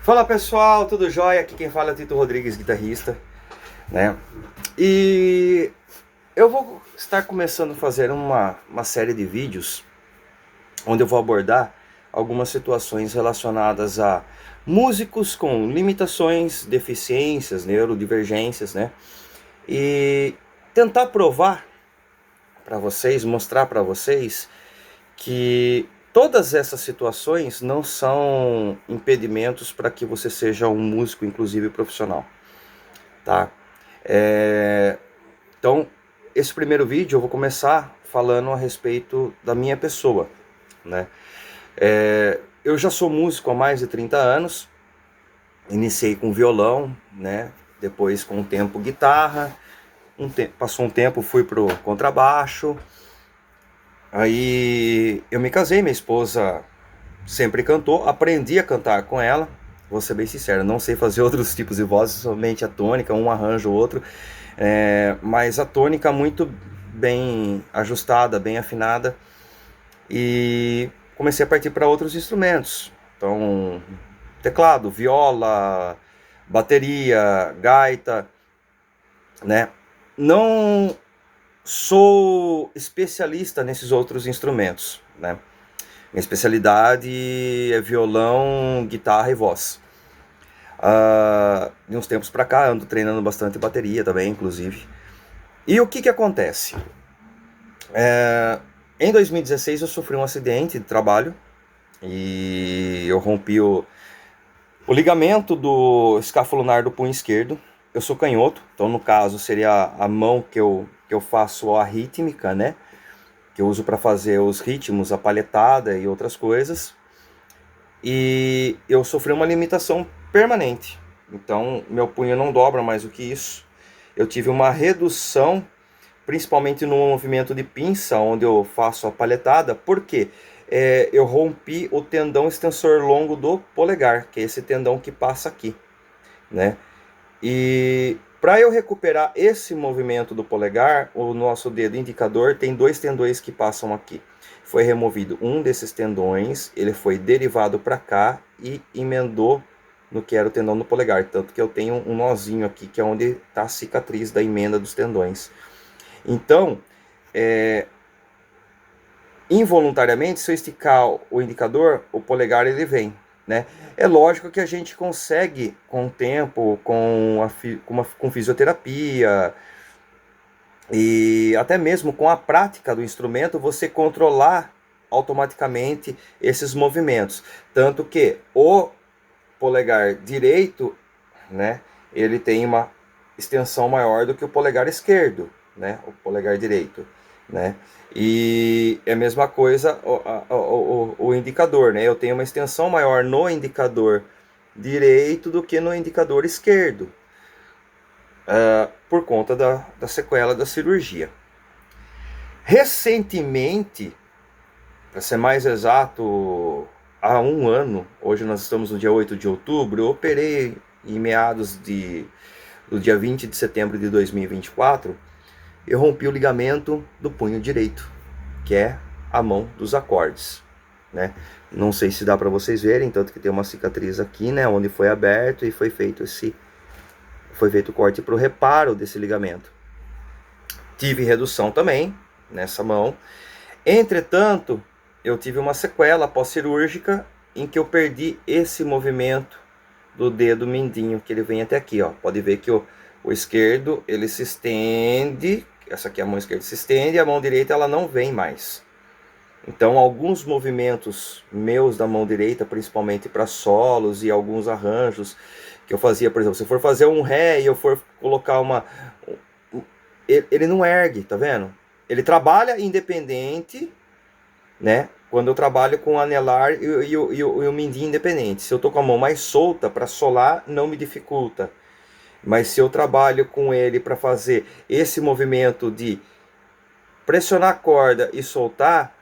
Fala pessoal, tudo jóia? Aqui quem fala é Tito Rodrigues, guitarrista, né? E eu vou estar começando a fazer uma série de vídeos onde eu vou abordar algumas situações relacionadas a músicos com limitações, deficiências, neurodivergências, né? E tentar provar para vocês, mostrar para vocês que todas essas situações não são impedimentos para que você seja um músico, inclusive profissional, tá? Então, esse primeiro vídeo eu vou começar falando a respeito da minha pessoa, né? Eu já sou músico há mais de 30 anos, iniciei com violão, né? Depois com um tempo guitarra, passou um tempo fui pro contrabaixo. Aí eu me casei, minha esposa sempre cantou, aprendi a cantar com ela. Vou ser bem sincero, não sei fazer outros tipos de vozes, somente a tônica, um arranjo ou outro, mas a tônica muito bem ajustada, bem afinada, e comecei a partir para outros instrumentos. Então, teclado, viola, bateria, gaita, né? Não sou especialista nesses outros instrumentos, né? Minha especialidade é violão, guitarra e voz. De uns tempos pra cá ando treinando bastante bateria também, inclusive. E o que acontece? Em 2016 eu sofri um acidente de trabalho e eu rompi o ligamento do escápulo lunar do punho esquerdo. Eu sou canhoto, então no caso seria a mão que eu faço a rítmica, né? Que eu uso para fazer os ritmos, a palhetada e outras coisas. E eu sofri uma limitação permanente. Então, meu punho não dobra mais do que isso. Eu tive uma redução, principalmente no movimento de pinça, onde eu faço a palhetada. Por quê? Eu rompi o tendão extensor longo do polegar, que é esse tendão que passa aqui, né? E para eu recuperar esse movimento do polegar, o nosso dedo indicador tem dois tendões que passam aqui. Foi removido um desses tendões, ele foi derivado para cá e emendou no que era o tendão do polegar. Tanto que eu tenho um nozinho aqui, que é onde está a cicatriz da emenda dos tendões. Então, involuntariamente, se eu esticar o indicador, o polegar ele vem, né? É lógico que a gente consegue, com o tempo, com fisioterapia e até mesmo com a prática do instrumento, você controlar automaticamente esses movimentos. Tanto que o polegar direito, né, ele tem uma extensão maior do que o polegar esquerdo, né, o polegar direito, né? E é a mesma coisa o indicador, né? Eu tenho uma extensão maior no indicador direito do que no indicador esquerdo, por conta da sequela da cirurgia. Recentemente, para ser mais exato, há um ano, hoje nós estamos no dia 8 de outubro, eu operei em meados do dia 20 de setembro de 2024, eu rompi o ligamento do punho direito, que é a mão dos acordes, né? Não sei se dá para vocês verem, tanto que tem uma cicatriz aqui, né, onde foi aberto e foi feito o corte para o reparo desse ligamento. Tive redução também nessa mão. Entretanto, eu tive uma sequela pós-cirúrgica em que eu perdi esse movimento do dedo mindinho, que ele vem até aqui, ó. Pode ver que o esquerdo, ele se estende, essa aqui é a mão esquerda se estende, e a mão direita ela não vem mais. Então, alguns movimentos meus da mão direita, principalmente para solos e alguns arranjos que eu fazia, por exemplo, se eu for fazer um ré e eu for colocar ele não ergue, tá vendo? Ele trabalha independente, né? Quando eu trabalho com o anelar e o mindinho independente. Se eu tô com a mão mais solta para solar, não me dificulta. Mas se eu trabalho com ele para fazer esse movimento de pressionar a corda e soltar,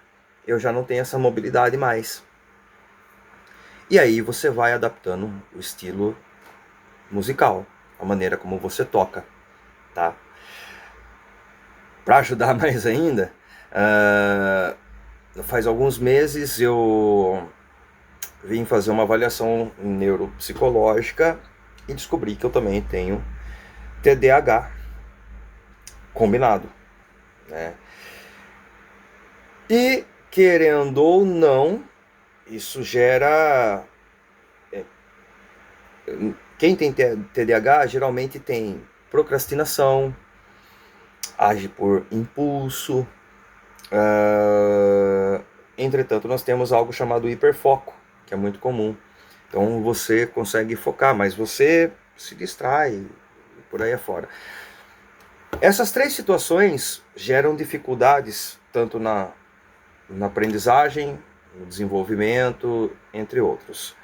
eu já não tenho essa mobilidade mais. E aí você vai adaptando o estilo musical, a maneira como você toca, tá? Para ajudar mais ainda, faz alguns meses eu vim fazer uma avaliação neuropsicológica e descobri que eu também tenho TDAH combinado, né? E, querendo ou não, isso gera... Quem tem TDAH geralmente tem procrastinação, age por impulso. Entretanto, nós temos algo chamado hiperfoco, que é muito comum. Então você consegue focar, mas você se distrai e por aí afora. Essas três situações geram dificuldades, tanto na aprendizagem, no desenvolvimento, entre outros.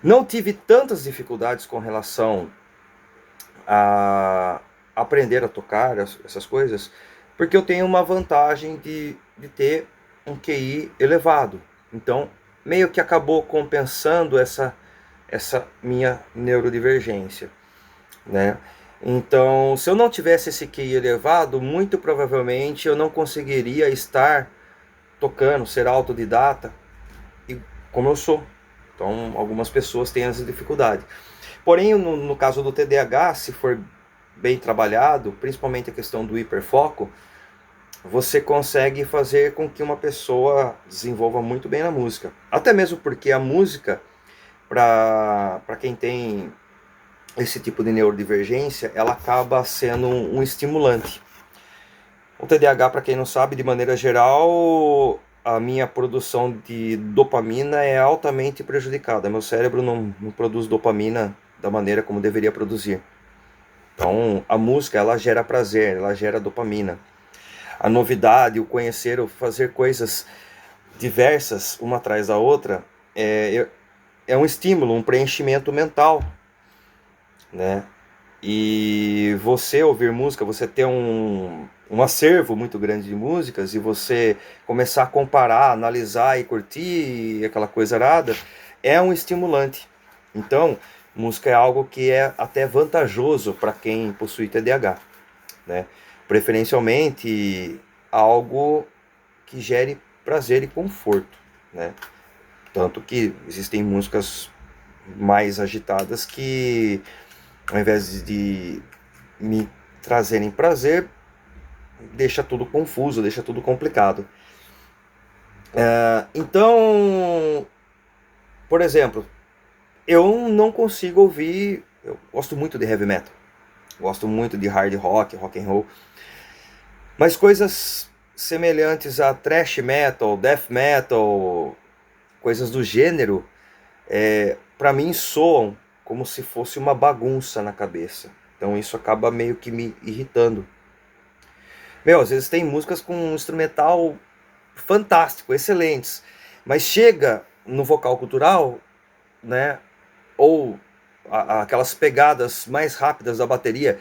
Não tive tantas dificuldades com relação a aprender a tocar essas coisas, porque eu tenho uma vantagem de ter um QI elevado. Então, meio que acabou compensando essa minha neurodivergência, né? Então, se eu não tivesse esse QI elevado, muito provavelmente eu não conseguiria estar tocando, ser autodidata, como eu sou. Então, algumas pessoas têm essa dificuldade. Porém, no caso do TDAH, se for bem trabalhado, principalmente a questão do hiperfoco, você consegue fazer com que uma pessoa desenvolva muito bem na música. Até mesmo porque a música, para quem tem esse tipo de neurodivergência, ela acaba sendo um estimulante. O TDAH, para quem não sabe, de maneira geral, a minha produção de dopamina é altamente prejudicada. Meu cérebro não produz dopamina da maneira como deveria produzir. Então, a música, ela gera prazer, ela gera dopamina. A novidade, o conhecer, o fazer coisas diversas, uma atrás da outra, é um estímulo, um preenchimento mental, né? E você ouvir música, você ter um acervo muito grande de músicas e você começar a comparar, analisar e curtir aquela coisa arada, é um estimulante. Então, música é algo que é até vantajoso para quem possui TDAH, né? Preferencialmente algo que gere prazer e conforto, né? Tanto que existem músicas mais agitadas que, ao invés de me trazerem prazer, deixa tudo confuso, deixa tudo complicado. Então, por exemplo, eu não consigo ouvir... Eu gosto muito de heavy metal, gosto muito de hard rock, rock and roll, mas coisas semelhantes a thrash metal, death metal, coisas do gênero, para mim soam como se fosse uma bagunça na cabeça. Então isso acaba meio que me irritando. Às vezes tem músicas com um instrumental fantástico, excelentes, mas chega no vocal cultural, né, ou aquelas pegadas mais rápidas da bateria,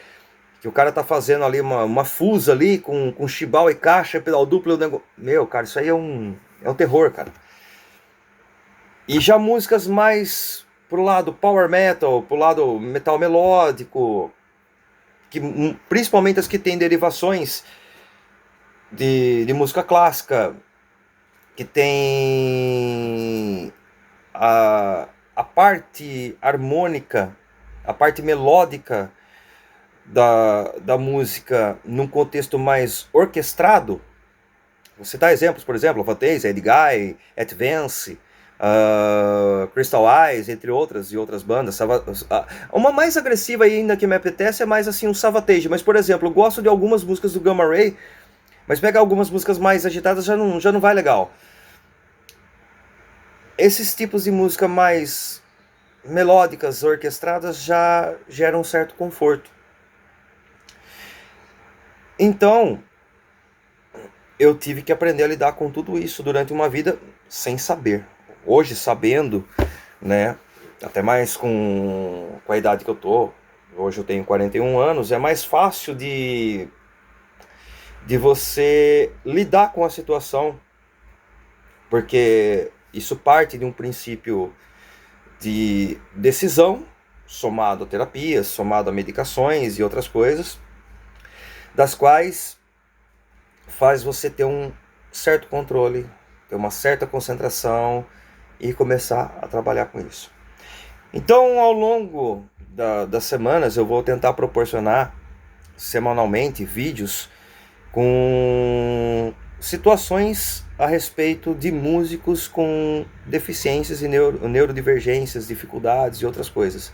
que o cara tá fazendo ali uma fusa ali com chimbal e caixa, pedal duplo, cara, isso aí é um terror, cara. E já músicas mais pro lado power metal, pro lado metal melódico, que principalmente as que têm derivações de música clássica, que tem a parte harmônica, a parte melódica da música num contexto mais orquestrado. Vou citar exemplos, por exemplo, Avantasia, Ed Guy, Advance, Crystal Eyes, entre outras e outras bandas. Uma mais agressiva ainda que me apetece é mais assim um Savatage, mas por exemplo, eu gosto de algumas músicas do Gamma Ray, mas pegar algumas músicas mais agitadas já não vai legal. Esses tipos de música mais melódicas, orquestradas, já geram um certo conforto. Então, eu tive que aprender a lidar com tudo isso durante uma vida sem saber. Hoje, sabendo, né, até mais com a idade que eu tô, hoje eu tenho 41 anos, é mais fácil de você lidar com a situação, porque isso parte de um princípio de decisão, somado a terapias, somado a medicações e outras coisas, das quais faz você ter um certo controle, ter uma certa concentração e começar a trabalhar com isso. Então, ao longo das semanas, eu vou tentar proporcionar semanalmente vídeos com situações a respeito de músicos com deficiências e neurodivergências, dificuldades e outras coisas.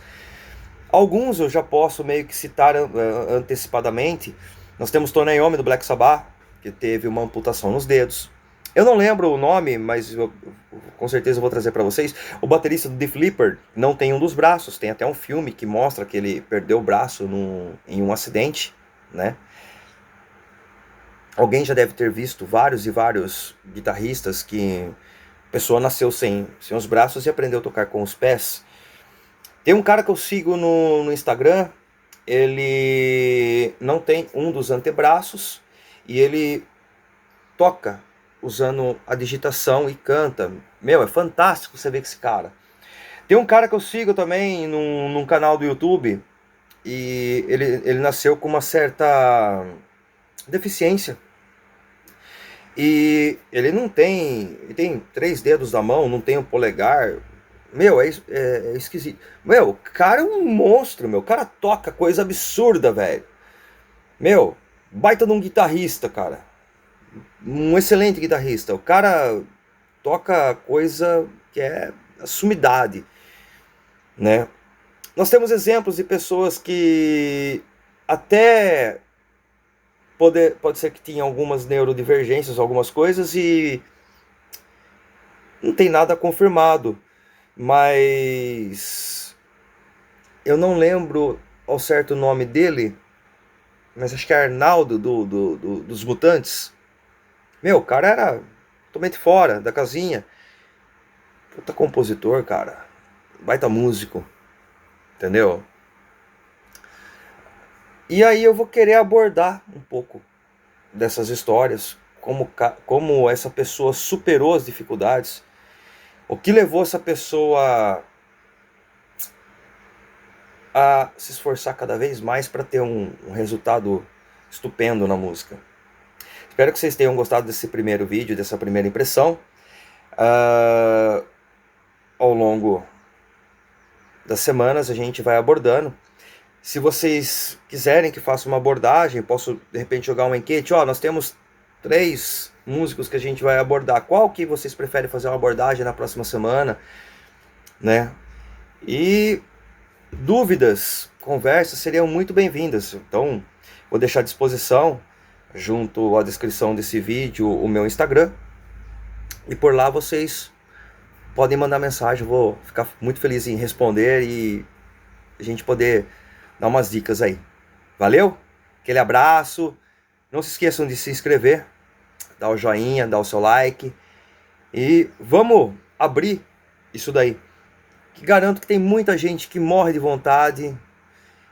Alguns eu já posso meio que citar antecipadamente. Nós temos Tony Iommi do Black Sabbath, que teve uma amputação nos dedos. Eu não lembro o nome, mas com certeza vou trazer para vocês. O baterista do Def Leppard não tem um dos braços. Tem até um filme que mostra que ele perdeu o braço em um acidente, né? Alguém já deve ter visto vários e vários guitarristas que a pessoa nasceu sem os braços e aprendeu a tocar com os pés. Tem um cara que eu sigo no Instagram, ele não tem um dos antebraços e ele toca usando a digitação e canta. Meu, é fantástico você ver esse cara. Tem um cara que eu sigo também num canal do YouTube e ele nasceu com uma certa deficiência. E ele não tem... Ele tem 3 dedos da mão, não tem um polegar. Meu, é esquisito. Meu, o cara é um monstro, meu. O cara toca coisa absurda, velho. Meu, baita de um guitarrista, cara. Um excelente guitarrista. O cara toca coisa que é a sumidade, né? Nós temos exemplos de pessoas que até pode ser que tinha algumas neurodivergências, algumas coisas, e não tem nada confirmado. Mas eu não lembro ao certo o nome dele, mas acho que é Arnaldo dos Mutantes. Meu, o cara era totalmente fora da casinha. Puta compositor, cara. Baita músico. Entendeu? E aí eu vou querer abordar um pouco dessas histórias, como essa pessoa superou as dificuldades, o que levou essa pessoa a se esforçar cada vez mais para ter um resultado estupendo na música. Espero que vocês tenham gostado desse primeiro vídeo, dessa primeira impressão. Ao longo das semanas a gente vai abordando. Se vocês quiserem que faça uma abordagem, posso de repente jogar uma enquete. Nós temos 3 músicos que a gente vai abordar. Qual que vocês preferem fazer uma abordagem na próxima semana, né? E dúvidas, conversas seriam muito bem-vindas. Então, vou deixar à disposição, junto à descrição desse vídeo, o meu Instagram. E por lá vocês podem mandar mensagem. Eu vou ficar muito feliz em responder e a gente poder dar umas dicas aí. Valeu? Aquele abraço. Não se esqueçam de se inscrever, dar o joinha, dar o seu like. E vamos abrir isso daí. Que garanto que tem muita gente que morre de vontade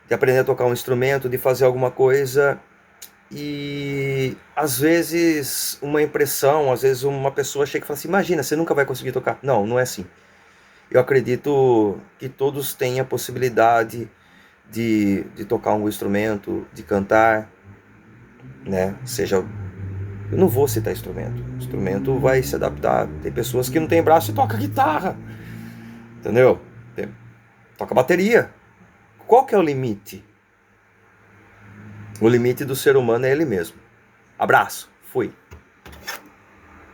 de aprender a tocar um instrumento, de fazer alguma coisa. E às vezes uma impressão, às vezes uma pessoa chega e fala assim: imagina, você nunca vai conseguir tocar. Não, não é assim. Eu acredito que todos têm a possibilidade de tocar um instrumento, de cantar, né? Seja, eu não vou citar instrumento. O instrumento vai se adaptar. Tem pessoas que não têm braço e toca guitarra, entendeu? Toca bateria. Qual que é o limite? O limite do ser humano é ele mesmo. Abraço, fui.